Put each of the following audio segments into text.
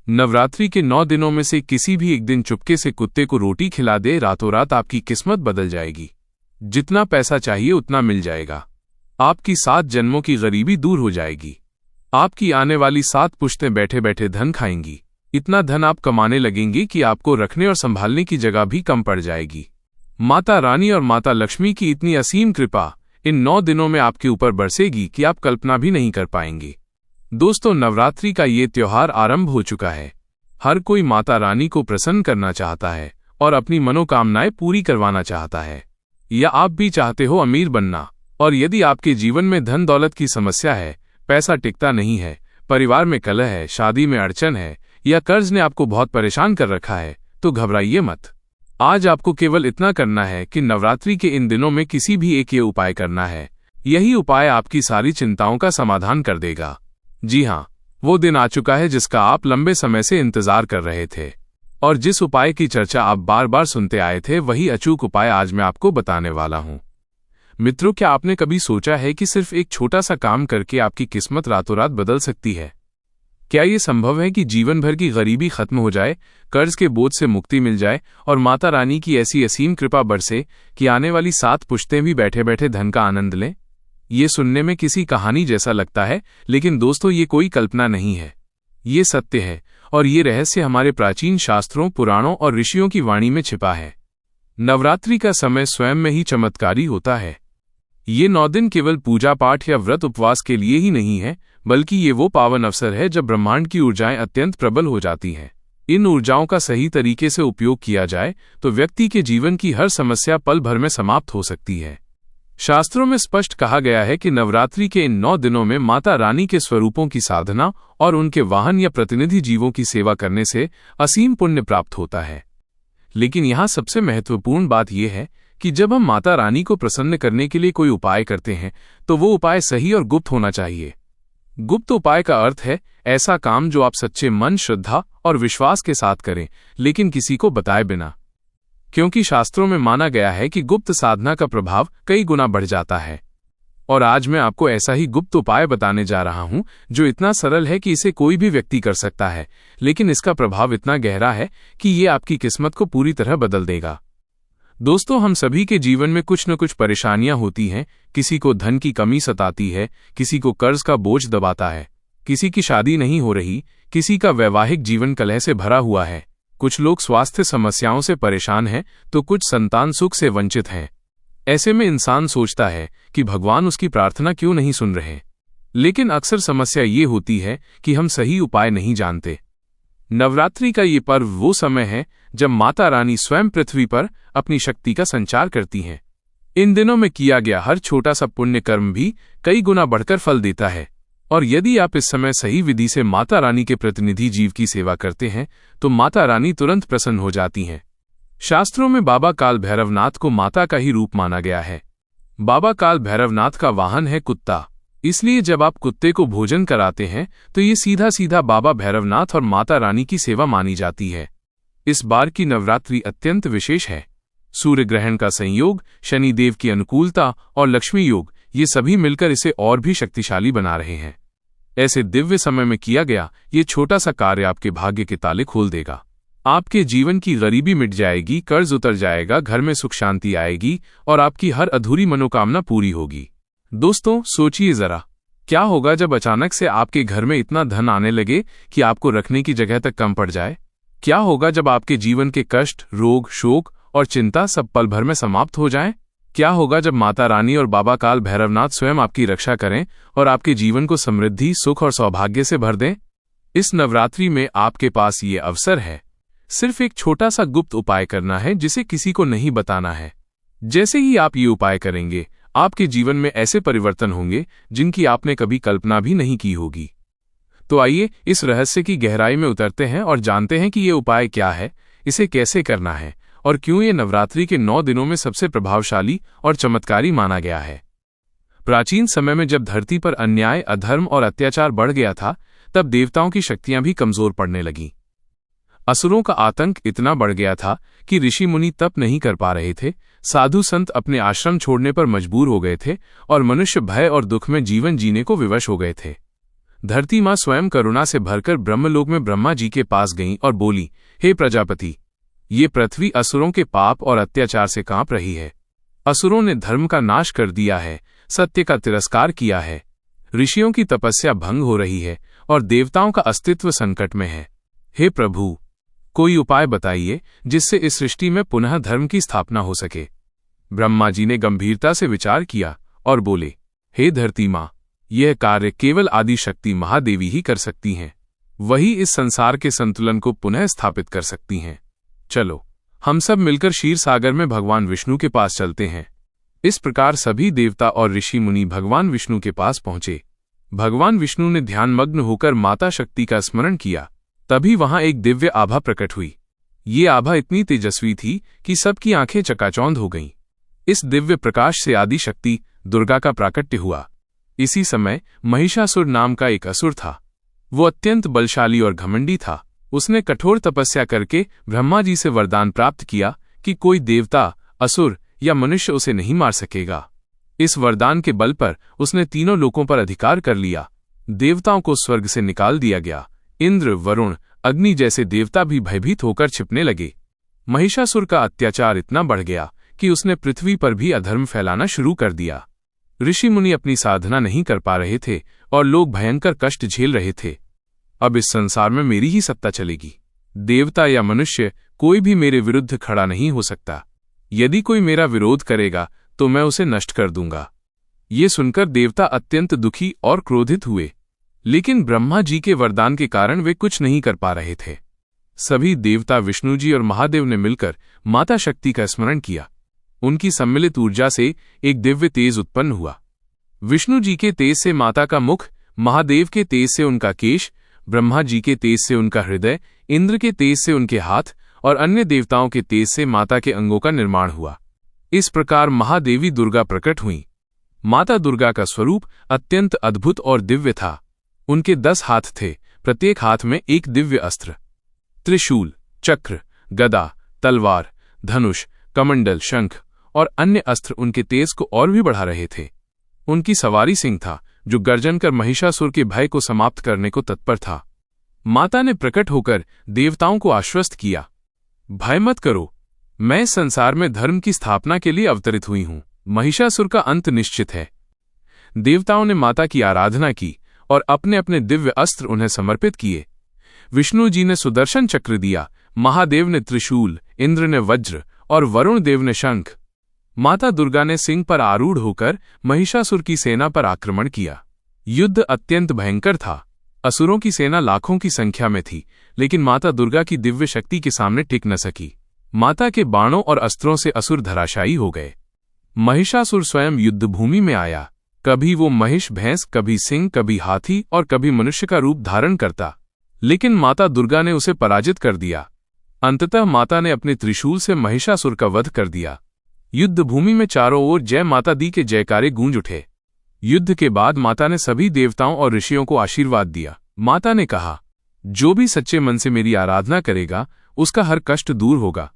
नवरात्रि के 9 दिनों में से किसी भी एक दिन चुपके से कुत्ते को रोटी खिला दे, रातों रात आपकी किस्मत बदल जाएगी। जितना पैसा चाहिए उतना मिल जाएगा। आपकी 7 जन्मों की गरीबी दूर हो जाएगी। आपकी आने वाली 7 पुश्तें बैठे बैठे धन खाएंगी। इतना धन आप कमाने लगेंगे कि आपको रखने और संभालने की जगह भी कम पड़ जाएगी। माता रानी और माता लक्ष्मी की इतनी असीम कृपा इन 9 दिनों में आपके ऊपर बरसेगी कि आप कल्पना भी नहीं कर पाएंगे। दोस्तों, नवरात्रि का ये त्योहार आरंभ हो चुका है। हर कोई माता रानी को प्रसन्न करना चाहता है और अपनी मनोकामनाएं पूरी करवाना चाहता है। या आप भी चाहते हो अमीर बनना, और यदि आपके जीवन में धन दौलत की समस्या है, पैसा टिकता नहीं है, परिवार में कलह है, शादी में अड़चन है या कर्ज ने आपको बहुत परेशान कर रखा है, तो घबराइए मत। आज आपको केवल इतना करना है कि नवरात्रि के इन दिनों में किसी भी एक ये उपाय करना है। यही उपाय आपकी सारी चिंताओं का समाधान कर देगा। जी हाँ, वो दिन आ चुका है जिसका आप लंबे समय से इंतजार कर रहे थे, और जिस उपाय की चर्चा आप बार बार सुनते आए थे, वही अचूक उपाय आज मैं आपको बताने वाला हूँ। मित्रों, क्या आपने कभी सोचा है कि सिर्फ एक छोटा सा काम करके आपकी किस्मत रातों रात बदल सकती है? क्या ये संभव है कि जीवन भर की गरीबी खत्म हो जाए, कर्ज के बोझ से मुक्ति मिल जाए और माता रानी की ऐसी असीम कृपा बरसे कि आने वाली 7 पुश्तें भी बैठे बैठे धन का आनंद लें? ये सुनने में किसी कहानी जैसा लगता है, लेकिन दोस्तों, ये कोई कल्पना नहीं है। ये सत्य है, और ये रहस्य हमारे प्राचीन शास्त्रों, पुराणों और ऋषियों की वाणी में छिपा है। नवरात्रि का समय स्वयं में ही चमत्कारी होता है। ये 9 दिन केवल पूजा पाठ या व्रत उपवास के लिए ही नहीं है, बल्कि ये वो पावन अवसर है जब ब्रह्मांड की ऊर्जाएं अत्यंत प्रबल हो जाती हैं। इन ऊर्जाओं का सही तरीके से उपयोग किया जाए तो व्यक्ति के जीवन की हर समस्या पल भर में समाप्त हो सकती है। शास्त्रों में स्पष्ट कहा गया है कि नवरात्रि के इन 9 दिनों में माता रानी के स्वरूपों की साधना और उनके वाहन या प्रतिनिधि जीवों की सेवा करने से असीम पुण्य प्राप्त होता है। लेकिन यहाँ सबसे महत्वपूर्ण बात यह है कि जब हम माता रानी को प्रसन्न करने के लिए कोई उपाय करते हैं, तो वो उपाय सही और गुप्त होना चाहिए। गुप्त उपाय का अर्थ है ऐसा काम जो आप सच्चे मन, श्रद्धा और विश्वास के साथ करें, लेकिन किसी को बताए बिना। क्योंकि शास्त्रों में माना गया है कि गुप्त साधना का प्रभाव कई गुना बढ़ जाता है। और आज मैं आपको ऐसा ही गुप्त उपाय बताने जा रहा हूं, जो इतना सरल है कि इसे कोई भी व्यक्ति कर सकता है, लेकिन इसका प्रभाव इतना गहरा है कि ये आपकी किस्मत को पूरी तरह बदल देगा। दोस्तों, हम सभी के जीवन में कुछ न कुछ परेशानियां होती हैं। किसी को धन की कमी सताती है, किसी को कर्ज का बोझ दबाता है, किसी की शादी नहीं हो रही, किसी का वैवाहिक जीवन कलह से भरा हुआ है, कुछ लोग स्वास्थ्य समस्याओं से परेशान हैं, तो कुछ संतान सुख से वंचित हैं। ऐसे में इंसान सोचता है कि भगवान उसकी प्रार्थना क्यों नहीं सुन रहे। लेकिन अक्सर समस्या ये होती है कि हम सही उपाय नहीं जानते। नवरात्रि का ये पर्व वो समय है जब माता रानी स्वयं पृथ्वी पर अपनी शक्ति का संचार करती हैं। इन दिनों में किया गया हर छोटा सा पुण्य कर्म भी कई गुना बढ़कर फल देता है, और यदि आप इस समय सही विधि से माता रानी के प्रतिनिधि जीव की सेवा करते हैं, तो माता रानी तुरंत प्रसन्न हो जाती हैं। शास्त्रों में बाबा काल भैरवनाथ को माता का ही रूप माना गया है। बाबा काल भैरवनाथ का वाहन है कुत्ता, इसलिए जब आप कुत्ते को भोजन कराते हैं तो ये सीधा सीधा बाबा भैरवनाथ और माता रानी की सेवा मानी जाती है। इस बार की नवरात्रि अत्यंत विशेष है। सूर्य ग्रहण का संयोग, शनिदेव की अनुकूलता और लक्ष्मी योग, ये सभी मिलकर इसे और भी शक्तिशाली बना रहे हैं। ऐसे दिव्य समय में किया गया ये छोटा सा कार्य आपके भाग्य के ताले खोल देगा। आपके जीवन की गरीबी मिट जाएगी, कर्ज उतर जाएगा, घर में सुख शांति आएगी और आपकी हर अधूरी मनोकामना पूरी होगी। दोस्तों, सोचिए जरा, क्या होगा जब अचानक से आपके घर में इतना धन आने लगे कि आपको रखने की जगह तक कम पड़ जाए? क्या होगा जब आपके जीवन के कष्ट, रोग, शोक और चिंता सब पल भर में समाप्त हो जाएं? क्या होगा जब माता रानी और बाबा काल भैरवनाथ स्वयं आपकी रक्षा करें और आपके जीवन को समृद्धि, सुख और सौभाग्य से भर दें? इस नवरात्रि में आपके पास ये अवसर है। सिर्फ एक छोटा सा गुप्त उपाय करना है जिसे किसी को नहीं बताना है। जैसे ही आप ये उपाय करेंगे, आपके जीवन में ऐसे परिवर्तन होंगे जिनकी आपने कभी कल्पना भी नहीं की होगी। तो आइए इस रहस्य की गहराई में उतरते हैं और जानते हैं कि ये उपाय क्या है, इसे कैसे करना है और क्यों ये नवरात्रि के 9 दिनों में सबसे प्रभावशाली और चमत्कारी माना गया है। प्राचीन समय में जब धरती पर अन्याय, अधर्म और अत्याचार बढ़ गया था, तब देवताओं की शक्तियां भी कमजोर पड़ने लगीं। असुरों का आतंक इतना बढ़ गया था कि ऋषि मुनि तप नहीं कर पा रहे थे, साधु संत अपने आश्रम छोड़ने पर मजबूर हो गए थे और मनुष्य भय और दुख में जीवन जीने को विवश हो गए थे। धरती माँ स्वयं करुणा से भरकर ब्रह्मलोक में ब्रह्मा जी के पास गईं और बोली, हे प्रजापति, ये पृथ्वी असुरों के पाप और अत्याचार से कांप रही है। असुरों ने धर्म का नाश कर दिया है, सत्य का तिरस्कार किया है, ऋषियों की तपस्या भंग हो रही है और देवताओं का अस्तित्व संकट में है। हे प्रभु, कोई उपाय बताइए जिससे इस सृष्टि में पुनः धर्म की स्थापना हो सके। ब्रह्मा जी ने गंभीरता से विचार किया और बोले, हे धरती माँ, यह कार्य केवल आदि शक्ति महादेवी ही कर सकती हैं। वही इस संसार के संतुलन को पुनः स्थापित कर सकती हैं। चलो, हम सब मिलकर क्षीर सागर में भगवान विष्णु के पास चलते हैं। इस प्रकार सभी देवता और ऋषि मुनि भगवान विष्णु के पास पहुंचे। भगवान विष्णु ने ध्यानमग्न होकर माता शक्ति का स्मरण किया। तभी वहां एक दिव्य आभा प्रकट हुई। ये आभा इतनी तेजस्वी थी कि सबकी आंखें चकाचौंध हो गईं। इस दिव्य प्रकाश से आदि शक्ति दुर्गा का प्राकट्य हुआ। इसी समय महिषासुर नाम का एक असुर था। वो अत्यंत बलशाली और घमंडी था। उसने कठोर तपस्या करके ब्रह्मा जी से वरदान प्राप्त किया कि कोई देवता, असुर या मनुष्य उसे नहीं मार सकेगा। इस वरदान के बल पर उसने तीनों लोकों पर अधिकार कर लिया। देवताओं को स्वर्ग से निकाल दिया गया। इंद्र, वरुण, अग्नि जैसे देवता भी भयभीत होकर छिपने लगे। महिषासुर का अत्याचार इतना बढ़ गया कि उसने पृथ्वी पर भी अधर्म फैलाना शुरू कर दिया। ऋषि मुनि अपनी साधना नहीं कर पा रहे थे और लोग भयंकर कष्ट झेल रहे थे। अब इस संसार में मेरी ही सत्ता चलेगी। देवता या मनुष्य कोई भी मेरे विरुद्ध खड़ा नहीं हो सकता। यदि कोई मेरा विरोध करेगा तो मैं उसे नष्ट कर दूंगा। ये सुनकर देवता अत्यंत दुखी और क्रोधित हुए, लेकिन ब्रह्मा जी के वरदान के कारण वे कुछ नहीं कर पा रहे थे। सभी देवता विष्णु जी और महादेव ने मिलकर माता शक्ति का स्मरण किया। उनकी सम्मिलित ऊर्जा से एक दिव्य तेज उत्पन्न हुआ। विष्णु जी के तेज से माता का मुख, महादेव के तेज से उनका केश, ब्रह्मा जी के तेज से उनका हृदय, इंद्र के तेज से उनके हाथ और अन्य देवताओं के तेज से माता के अंगों का निर्माण हुआ। इस प्रकार महादेवी दुर्गा प्रकट हुईं। माता दुर्गा का स्वरूप अत्यंत अद्भुत और दिव्य था। उनके 10 हाथ थे, प्रत्येक हाथ में एक दिव्य अस्त्र। त्रिशूल, चक्र, गदा, तलवार, धनुष, कमंडल, शंख और अन्य अस्त्र उनके तेज को और भी बढ़ा रहे थे। उनकी सवारी सिंह था, जो गर्जन कर महिषासुर के भय को समाप्त करने को तत्पर था। माता ने प्रकट होकर देवताओं को आश्वस्त किया, भय मत करो, मैं इस संसार में धर्म की स्थापना के लिए अवतरित हुई हूं। महिषासुर का अंत निश्चित है। देवताओं ने माता की आराधना की और अपने अपने दिव्य अस्त्र उन्हें समर्पित किए। विष्णु जी ने सुदर्शन चक्र दिया, महादेव ने त्रिशूल, इंद्र ने वज्र और वरुण देव ने शंख। माता दुर्गा ने सिंह पर आरूढ़ होकर महिषासुर की सेना पर आक्रमण किया। युद्ध अत्यंत भयंकर था। असुरों की सेना लाखों की संख्या में थी, लेकिन माता दुर्गा की दिव्य शक्ति के सामने टिक न सकी। माता के बाणों और अस्त्रों से असुर धराशायी हो गए। महिषासुर स्वयं युद्धभूमि में आया। कभी वो महिष भैंस, कभी सिंह, कभी हाथी और कभी मनुष्य का रूप धारण करता, लेकिन माता दुर्गा ने उसे पराजित कर दिया। अंततः माता ने अपने त्रिशूल से महिषासुर का वध कर दिया। युद्धभूमि में चारों ओर जय माता दी के जयकारे गूंज उठे। युद्ध के बाद माता ने सभी देवताओं और ऋषियों को आशीर्वाद दिया। माता ने कहा, जो भी सच्चे मन से मेरी आराधना करेगा उसका हर कष्ट दूर होगा।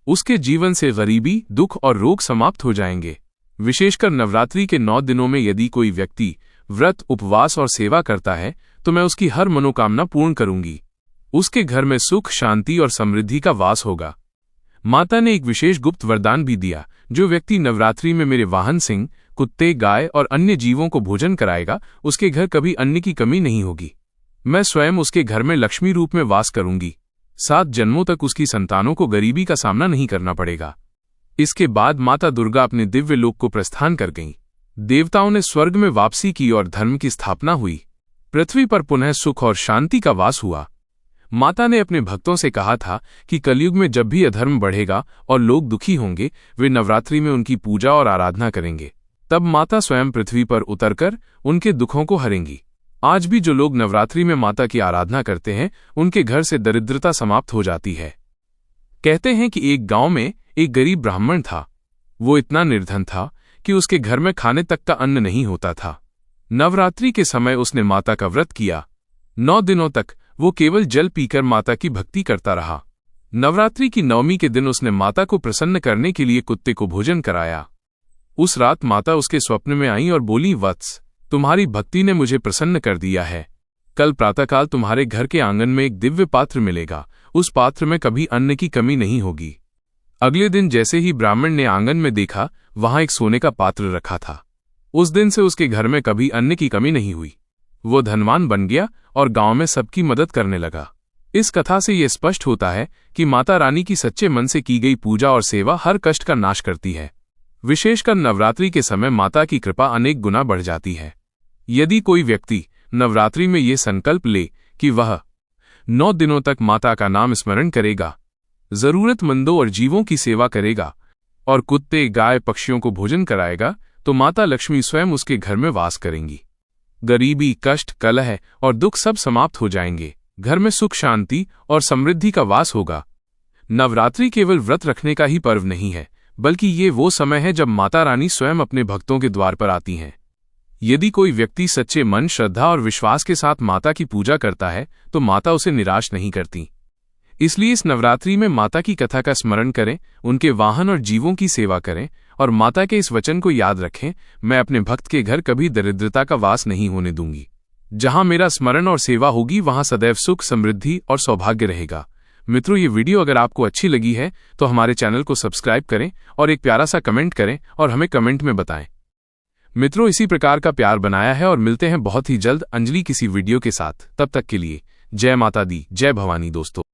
उसके जीवन से गरीबी, दुख और रोग समाप्त हो जाएंगे। विशेषकर नवरात्रि के 9 दिनों में यदि कोई व्यक्ति व्रत, उपवास और सेवा करता है तो मैं उसकी हर मनोकामना पूर्ण करूंगी। उसके घर में सुख, शांति और समृद्धि का वास होगा। माता ने एक विशेष गुप्त वरदान भी दिया, जो व्यक्ति नवरात्रि में मेरे वाहन सिंह, कुत्ते, गाय और अन्य जीवों को भोजन कराएगा उसके घर कभी अन्न की कमी नहीं होगी। मैं स्वयं उसके घर में लक्ष्मी रूप में वास करूंगी। 7 जन्मों तक उसकी संतानों को गरीबी का सामना नहीं करना पड़ेगा। इसके बाद माता दुर्गा अपने दिव्य लोक को प्रस्थान कर गईं। देवताओं ने स्वर्ग में वापसी की और धर्म की स्थापना हुई। पृथ्वी पर पुनः सुख और शांति का वास हुआ। माता ने अपने भक्तों से कहा था कि कलयुग में जब भी अधर्म बढ़ेगा और लोग दुखी होंगे, वे नवरात्रि में उनकी पूजा और आराधना करेंगे। तब माता स्वयं पृथ्वी पर उतरकर उनके दुखों को हरेंगी। आज भी जो लोग नवरात्रि में माता की आराधना करते हैं, उनके घर से दरिद्रता समाप्त हो जाती है। कहते हैं कि एक गांव में एक गरीब ब्राह्मण था। वो इतना निर्धन था कि उसके घर में खाने तक का अन्न नहीं होता था। नवरात्रि के समय उसने माता का व्रत किया। 9 दिनों तक वो केवल जल पीकर माता की भक्ति करता रहा। नवरात्रि की 9वीं के दिन उसने माता को प्रसन्न करने के लिए कुत्ते को भोजन कराया। उस रात माता उसके स्वप्न में आई और बोली, वत्स, तुम्हारी भक्ति ने मुझे प्रसन्न कर दिया है। कल प्रातःकाल तुम्हारे घर के आंगन में एक दिव्य पात्र मिलेगा, उस पात्र में कभी अन्न की कमी नहीं होगी। अगले दिन जैसे ही ब्राह्मण ने आंगन में देखा, वहां एक सोने का पात्र रखा था। उस दिन से उसके घर में कभी अन्न की कमी नहीं हुई। वो धनवान बन गया और गांव में सबकी मदद करने लगा। इस कथा से यह स्पष्ट होता है कि माता रानी की सच्चे मन से की गई पूजा और सेवा हर कष्ट का नाश करती है। विशेषकर नवरात्रि के समय माता की कृपा अनेक गुना बढ़ जाती है। यदि कोई व्यक्ति नवरात्रि में ये संकल्प ले कि वह 9 दिनों तक माता का नाम स्मरण करेगा, जरूरतमंदों और जीवों की सेवा करेगा और कुत्ते, गाय, पक्षियों को भोजन कराएगा, तो माता लक्ष्मी स्वयं उसके घर में वास करेंगी। गरीबी, कष्ट, कलह और दुख सब समाप्त हो जाएंगे। घर में सुख, शांति और समृद्धि का वास होगा। नवरात्रि केवल व्रत रखने का ही पर्व नहीं है, बल्कि ये वो समय है जब माता रानी स्वयं अपने भक्तों के द्वार पर आती हैं। यदि कोई व्यक्ति सच्चे मन, श्रद्धा और विश्वास के साथ माता की पूजा करता है, तो माता उसे निराश नहीं करती। इसलिए इस नवरात्रि में माता की कथा का स्मरण करें, उनके वाहन और जीवों की सेवा करें और माता के इस वचन को याद रखें, मैं अपने भक्त के घर कभी दरिद्रता का वास नहीं होने दूंगी। जहां मेरा स्मरण और सेवा होगी, वहां सदैव सुख, समृद्धि और सौभाग्य रहेगा। मित्रों, ये वीडियो अगर आपको अच्छी लगी है तो हमारे चैनल को सब्सक्राइब करें और एक प्यारा सा कमेंट करें और हमें कमेंट में बताएं। मित्रों, इसी प्रकार का प्यार बनाया है और मिलते हैं बहुत ही जल्द अंजलि किसी वीडियो के साथ। तब तक के लिए जय माता दी, जय भवानी दोस्तों।